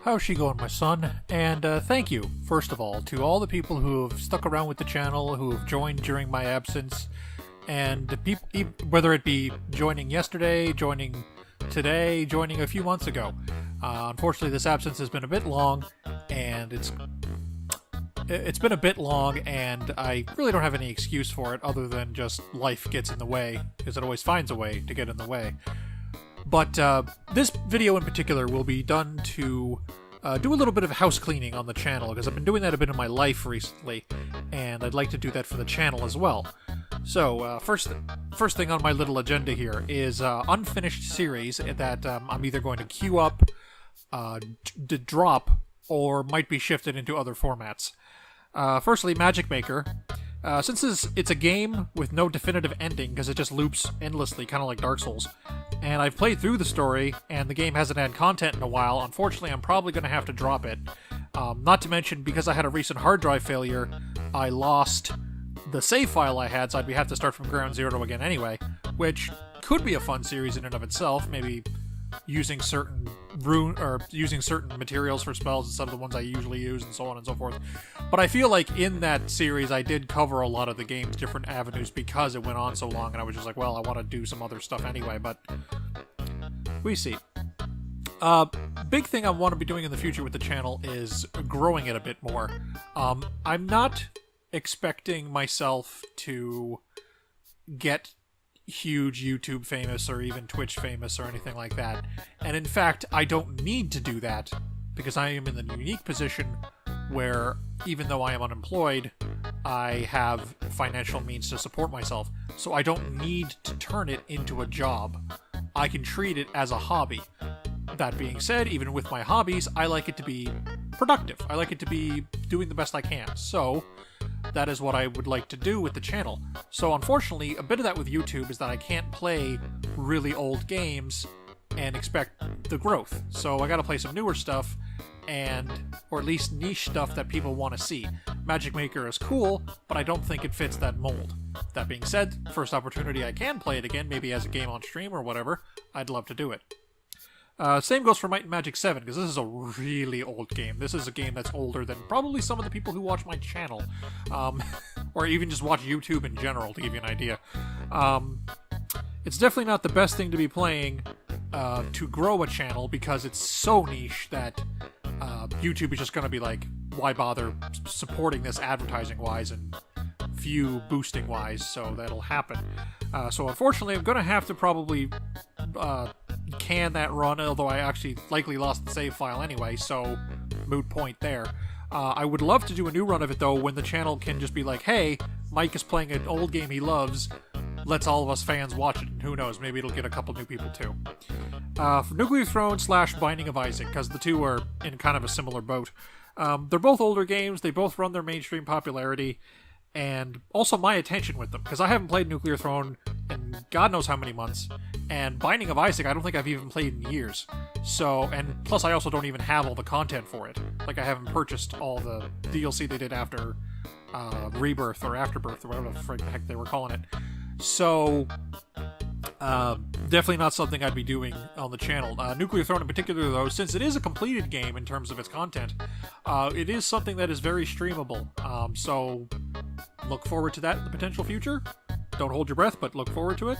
How's she going, my son? And thank you, first of all, to all the people who have stuck around with the channel, who have joined during my absence, and whether it be joining yesterday, joining today, joining a few months ago. Unfortunately, this absence has been a bit long, and it's been a bit long, and I really don't have any excuse for it other than just life gets in the way, because it always finds a way to get in the way. But this video in particular will be done to do a little bit of house cleaning on the channel, because I've been doing that a bit in my life recently, and I'd like to do that for the channel as well. So, first thing on my little agenda here is unfinished series that I'm either going to queue up, drop, or might be shifted into other formats. Firstly, Magic Maker. Since it's a game with no definitive ending, because it just loops endlessly, kind of like Dark Souls, and I've played through the story, and the game hasn't had content in a while, unfortunately I'm probably going to have to drop it. Not to mention, because I had a recent hard drive failure, I lost the save file I had, so I'd have to start from ground zero again anyway, which could be a fun series in and of itself, maybe using certain materials for spells instead of the ones I usually use, and so on and so forth. But I feel like in that series I did cover a lot of the game's different avenues because it went on so long, and I was just like, well, I want to do some other stuff anyway, but we see. Big thing I want to be doing in the future with the channel is growing it a bit more. I'm not expecting myself to get huge YouTube famous or even Twitch famous or anything like that. And in fact, I don't need to do that because I am in the unique position where even though I am unemployed, I have financial means to support myself. So I don't need to turn it into a job. I can treat it as a hobby. That being said, even with my hobbies, I like it to be productive. I like it to be doing the best I can. So that is what I would like to do with the channel. So unfortunately, a bit of that with YouTube is that I can't play really old games and expect the growth. So I gotta play some newer stuff, or at least niche stuff that people want to see. Magic Maker is cool, but I don't think it fits that mold. That being said, first opportunity I can play it again, maybe as a game on stream or whatever, I'd love to do it. Same goes for Might and Magic 7, because this is a really old game. This is a game that's older than probably some of the people who watch my channel. Or even just watch YouTube in general, to give you an idea. It's definitely not the best thing to be playing to grow a channel, because it's so niche that YouTube is just going to be like, why bother supporting this advertising-wise and view boosting-wise, so that'll happen. So unfortunately, I'm going to have to probably can that run, although I actually likely lost the save file anyway, so moot point there. I would love to do a new run of it, though, when the channel can just be like, hey, Mike is playing an old game he loves, let's all of us fans watch it, and who knows, maybe it'll get a couple new people too. For Nuclear Throne / Binding of Isaac, because the two are in kind of a similar boat. They're both older games, they both run their mainstream popularity, and also my attention with them, because I haven't played Nuclear Throne in God knows how many months, and Binding of Isaac I don't think I've even played in years. So, and plus I also don't even have all the content for it. Like, I haven't purchased all the DLC they did after Rebirth or Afterbirth or whatever the heck they were calling it. So, definitely not something I'd be doing on the channel. Nuclear Throne in particular, though, since it is a completed game in terms of its content, it is something that is very streamable. So, look forward to that in the potential future. Don't hold your breath, but look forward to it.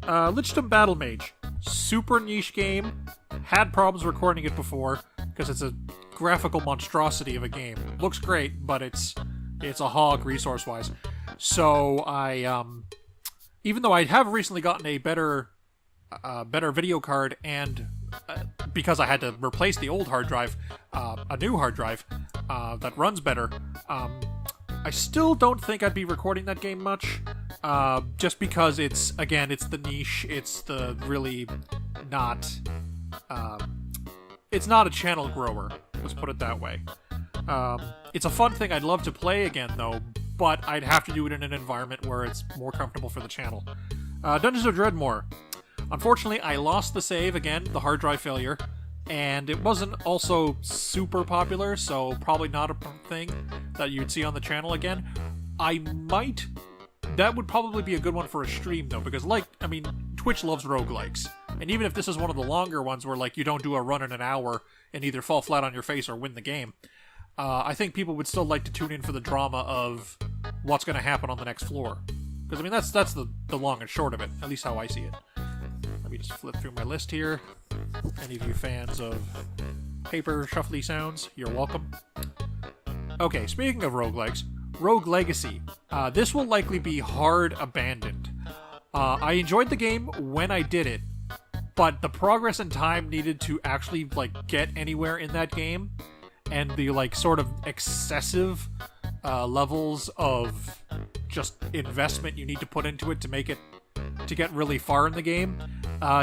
Lichdom Battle Mage. Super niche game. Had problems recording it before, because it's a graphical monstrosity of a game. Looks great, but it's a hog resource-wise. So even though I have recently gotten a better video card, and because I had to replace the old hard drive, a new hard drive that runs better, I still don't think I'd be recording that game much, just because it's the niche, it's the really not, it's not a channel grower, let's put it that way. It's a fun thing I'd love to play again, though, but I'd have to do it in an environment where it's more comfortable for the channel. Dungeons of Dreadmore. Unfortunately, I lost the save again, the hard drive failure, and it wasn't also super popular, so probably not a thing that you'd see on the channel again. That would probably be a good one for a stream, though, because, Twitch loves roguelikes. And even if this is one of the longer ones where, like, you don't do a run in an hour and either fall flat on your face or win the game, I think people would still like to tune in for the drama of what's going to happen on the next floor. Because, I mean, that's the long and short of it, at least how I see it. Let me just flip through my list here. Any of you fans of paper shuffly sounds, you're welcome. Okay, speaking of roguelikes, Rogue Legacy. This will likely be hard abandoned. I enjoyed the game when I did it, but the progress and time needed to actually, like, get anywhere in that game, and the, like, sort of excessive levels of just investment you need to put into it to make it, to get really far in the game,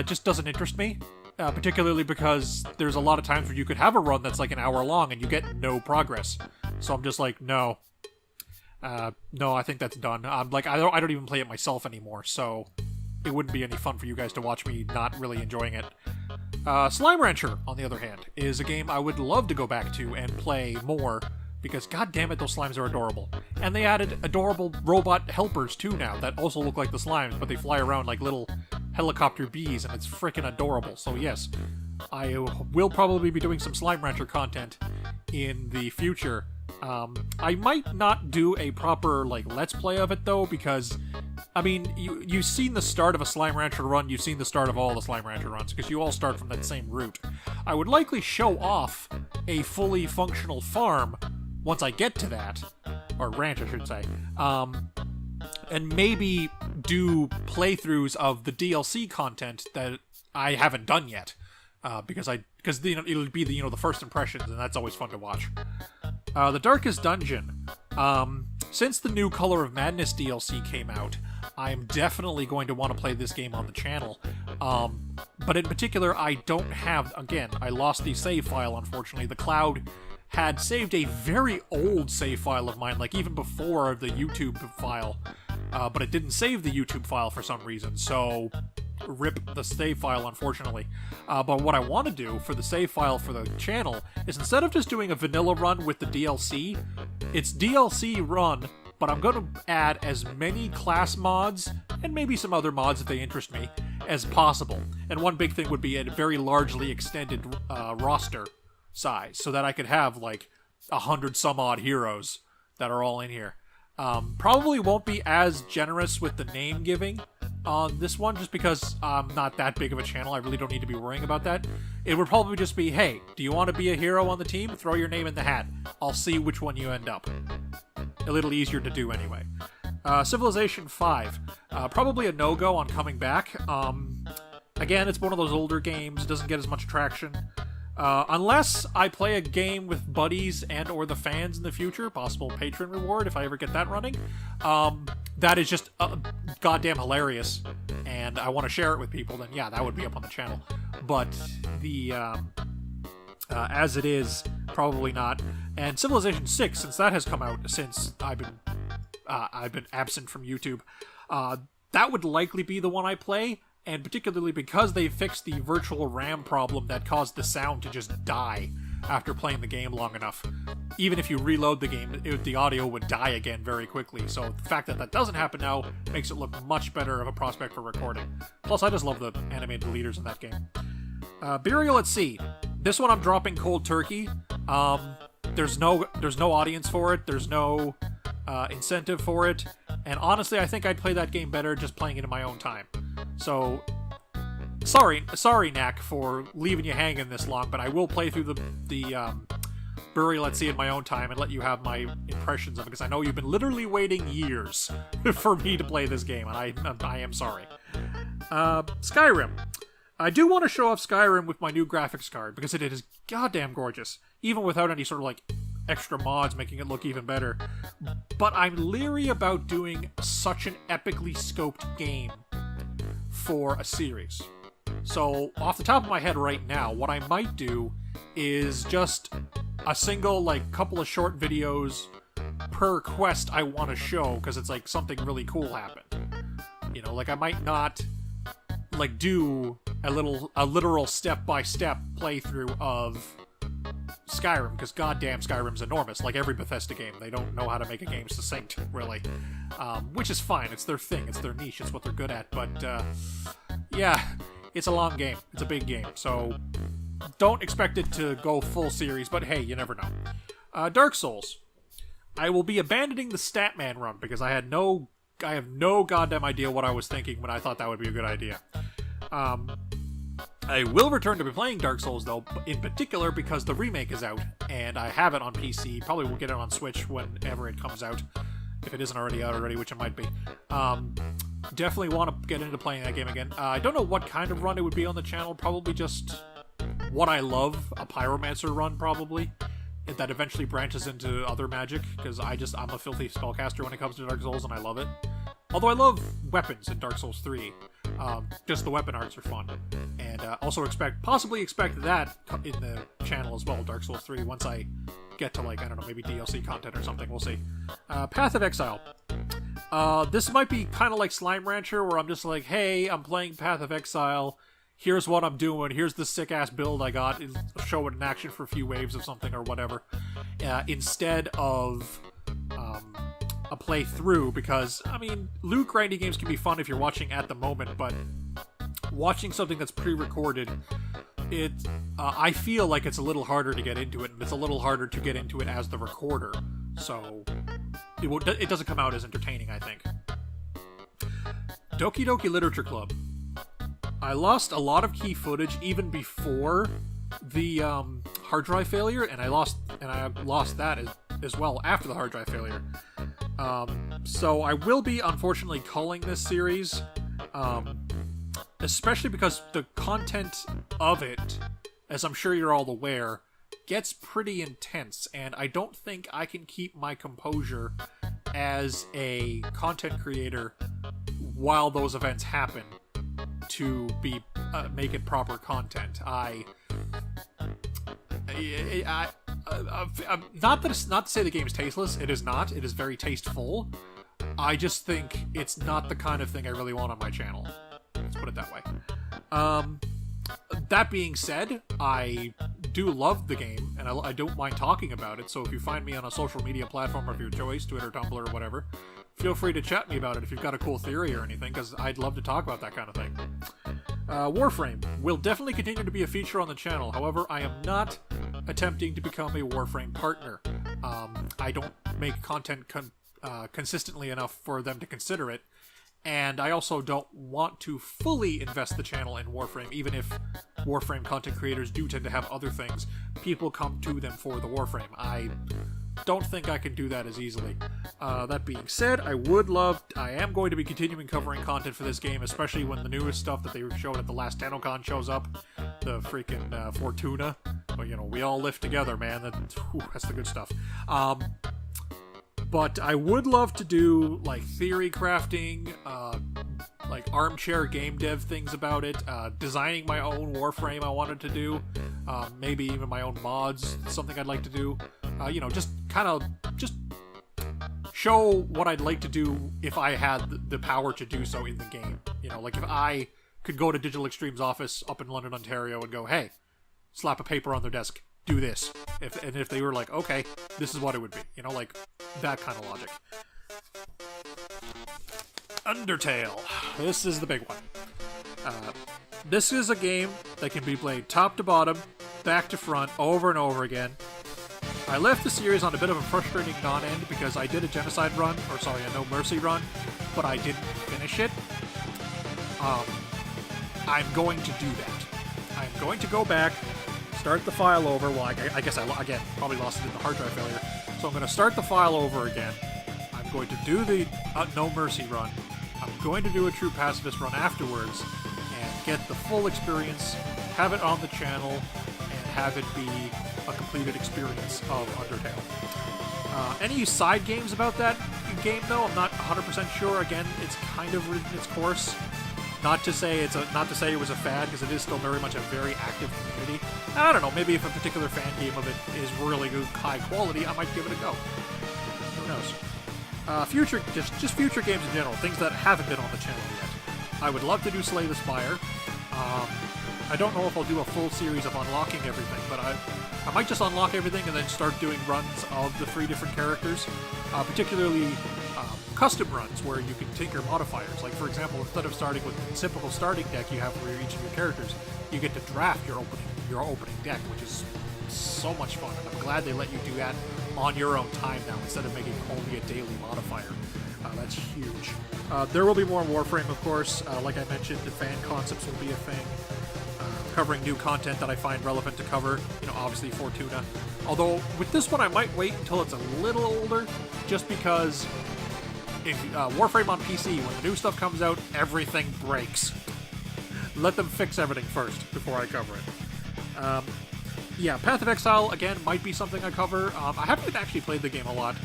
just doesn't interest me. Particularly because there's a lot of times where you could have a run that's like an hour long and you get no progress. So I'm just like, no. No, I think that's done. I'm like, I don't even play it myself anymore, so it wouldn't be any fun for you guys to watch me not really enjoying it. Slime Rancher, on the other hand, is a game I would love to go back to and play more, because god damn it, those slimes are adorable. And they added adorable robot helpers too now that also look like the slimes, but they fly around like little helicopter bees, and it's freaking adorable. So yes, I will probably be doing some Slime Rancher content in the future. I might not do a proper, like, let's play of it, though, because, I mean, you've seen the start of a Slime Rancher run, you've seen the start of all the Slime Rancher runs, because you all start from that same route. I would likely show off a fully functional farm once I get to that, or ranch, I should say, and maybe do playthroughs of the DLC content that I haven't done yet, because it'll be the first impressions, and that's always fun to watch. The Darkest Dungeon. Since the new Color of Madness DLC came out, I'm definitely going to want to play this game on the channel. But in particular, I don't have, again, I lost the save file, unfortunately. The cloud had saved a very old save file of mine, like even before the YouTube file, but it didn't save the YouTube file for some reason, so rip the save file, unfortunately. But what I want to do for the save file for the channel is, instead of just doing a vanilla run with the DLC, it's DLC run, but I'm going to add as many class mods, and maybe some other mods if they interest me, as possible. And one big thing would be a very largely extended roster size, so that I could have like 100 some odd heroes that are all in here. Probably won't be as generous with the name giving on this one, just because I'm not that big of a channel. I really don't need to be worrying about that. It would probably just be, hey, do you want to be a hero on the team? Throw your name in the hat. I'll see which one you end up. A little easier to do anyway. Civilization 5. Probably a no-go on coming back. Again, it's one of those older games, doesn't get as much traction. Unless I play a game with buddies and or the fans in the future, possible patron reward if I ever get that running, that is just goddamn hilarious, and I want to share it with people, then yeah, that would be up on the channel. But the as it is, probably not. And Civilization 6, since that has come out since I've been absent from YouTube, that would likely be the one I play. And particularly because they fixed the virtual RAM problem that caused the sound to just die after playing the game long enough. Even if you reload the game, the audio would die again very quickly. So the fact that that doesn't happen now makes it look much better of a prospect for recording. Plus, I just love the animated leaders in that game. Burial at Sea. This one I'm dropping cold turkey. There's no audience for it. There's no incentive for it. And honestly, I think I'd play that game better just playing it in my own time. So, sorry, Knack, for leaving you hanging this long, but I will play through the Burial at Sea in my own time and let you have my impressions of it, because I know you've been literally waiting years for me to play this game, and I am sorry. Skyrim. I do want to show off Skyrim with my new graphics card, because it is goddamn gorgeous, even without any sort of, like, extra mods making it look even better. But I'm leery about doing such an epically scoped game for a series. So, off the top of my head right now, what I might do is just a single, like, couple of short videos per quest I want to show, because it's like something really cool happened. You know, like, I might not, like, do a literal step-by-step playthrough of Skyrim, because goddamn Skyrim's enormous, like every Bethesda game. They don't know how to make a game succinct, really. Which is fine, it's their thing, it's their niche, it's what they're good at, but, yeah, it's a long game. It's a big game, so don't expect it to go full series, but hey, you never know. Dark Souls. I will be abandoning the Statman run because I have no goddamn idea what I was thinking when I thought that would be a good idea. I will return to be playing Dark Souls, though, in particular because the remake is out, and I have it on PC. Probably will get it on Switch whenever it comes out, if it isn't already out already, which it might be. Definitely want to get into playing that game again. I don't know what kind of run it would be on the channel. Probably just what I love, a Pyromancer run, probably. That eventually branches into other magic, because I'm a filthy spellcaster when it comes to Dark Souls, and I love it. Although I love weapons in Dark Souls 3. Just the weapon arts are fun. And also possibly expect that in the channel as well, Dark Souls 3, once I get to, like, I don't know, maybe DLC content or something, we'll see. Path of Exile. This might be kind of like Slime Rancher, where I'm just like, hey, I'm playing Path of Exile, here's what I'm doing, here's the sick-ass build I got, show it in action for a few waves of something or whatever, instead of a playthrough, because, I mean, loot grinding games can be fun if you're watching at the moment, but watching something that's pre-recorded, I feel like it's a little harder to get into it, and it's a little harder to get into it as the recorder, so it doesn't come out as entertaining, I think. Doki Doki Literature Club. I lost a lot of key footage even before the hard drive failure, and I lost that as well after the hard drive failure. So I will be unfortunately culling this series, especially because the content of it, as I'm sure you're all aware, gets pretty intense, and I don't think I can keep my composure as a content creator while those events happen to be make it proper content. Not to say the game's tasteless. It is not. It is very tasteful. I just think it's not the kind of thing I really want on my channel. Let's put it that way. That being said, I do love the game, and I don't mind talking about it, so if you find me on a social media platform of your choice, Twitter, Tumblr, or whatever, feel free to chat me about it if you've got a cool theory or anything, because I'd love to talk about that kind of thing. Warframe will definitely continue to be a feature on the channel, however, I am not attempting to become a Warframe partner. I don't make content consistently enough for them to consider it, and I also don't want to fully invest the channel in Warframe, even if Warframe content creators do tend to have other things. People come to them for the Warframe. I don't think I can do that as easily. That being said, I am going to be continuing covering content for this game, especially when the newest stuff that they showed at the last TennoCon shows up. The freaking Fortuna. But, we all live together, man. That's the good stuff. But I would love to do, like, theory crafting, like, armchair game dev things about it, designing my own Warframe I wanted to do, maybe even my own mods, something I'd like to do, just show what I'd like to do if I had the power to do so in the game. Like, if I could go to Digital Extreme's office up in London, Ontario, and go, hey, slap a paper on their desk, do this. If they were like, okay, this is what it would be. Like, that kind of logic. Undertale. This is the big one. This is a game that can be played top to bottom, back to front, over and over again. I left the series on a bit of a frustrating non-end because I did a genocide run, a no mercy run, but I didn't finish it. I'm going to do that. I'm going to go back, start the file over. Well, I guess again, probably lost it in the hard drive failure. So I'm going to start the file over again. I'm going to do the No Mercy run. I'm going to do a True Pacifist run afterwards and get the full experience, have it on the channel, and have it be a completed experience of Undertale. Any side games about that game, though, I'm not 100% sure. Again, it's kind of ridden its course. Not to say it was a fad, because it is still very much a very active community. And I don't know, maybe if a particular fan game of it is really good, high quality, I might give it a go. Who knows? Future games in general, things that haven't been on the channel yet. I would love to do Slay the Spire. I don't know if I'll do a full series of unlocking everything, but I might just unlock everything and then start doing runs of the 3 different characters. Particularly custom runs where you can tinker modifiers. Like, for example, instead of starting with the typical starting deck you have for each of your characters, you get to draft your opening deck, which is so much fun. And I'm glad they let you do that on your own time now, instead of making only a daily modifier. That's huge. There will be more Warframe, of course. Like I mentioned, the fan concepts will be a thing. Covering new content that I find relevant to cover. You know, obviously Fortuna. Although, with this one, I might wait until it's a little older, just because if Warframe on PC, when the new stuff comes out, everything breaks. Let them fix everything first before I cover it. Yeah, Path of Exile, again, might be something I cover. I haven't actually played the game a lot.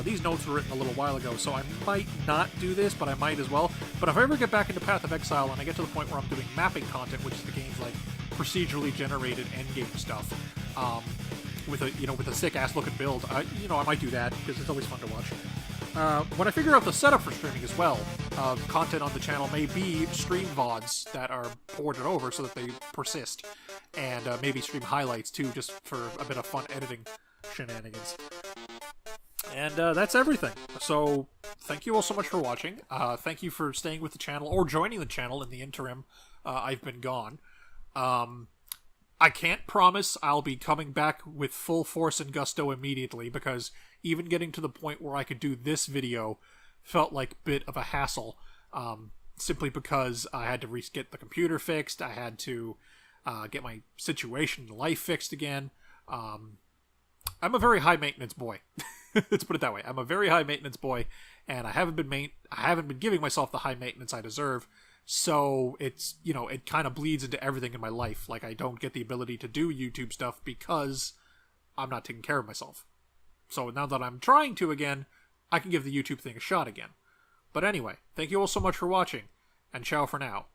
These notes were written a little while ago, so I might not do this, but I might as well. But if I ever get back into Path of Exile and I get to the point where I'm doing mapping content, which is the game's like procedurally generated endgame stuff, with a sick-ass looking build, I might do that, because it's always fun to watch. When I figure out the setup for streaming as well, content on the channel may be stream VODs that are ported over so that they persist, and maybe stream highlights too, just for a bit of fun editing shenanigans. And that's everything. So, thank you all so much for watching. Thank you for staying with the channel, or joining the channel in the interim I've been gone. I can't promise I'll be coming back with full force and gusto immediately, because even getting to the point where I could do this video felt like a bit of a hassle, simply because I had to get the computer fixed, I had to get my situation in life fixed again. I'm a very high-maintenance boy. Let's put it that way. I'm a very high-maintenance boy, and I haven't been giving myself the high maintenance I deserve. So it's, it kind of bleeds into everything in my life. Like, I don't get the ability to do YouTube stuff because I'm not taking care of myself. So now that I'm trying to again, I can give the YouTube thing a shot again. But anyway, thank you all so much for watching, and ciao for now.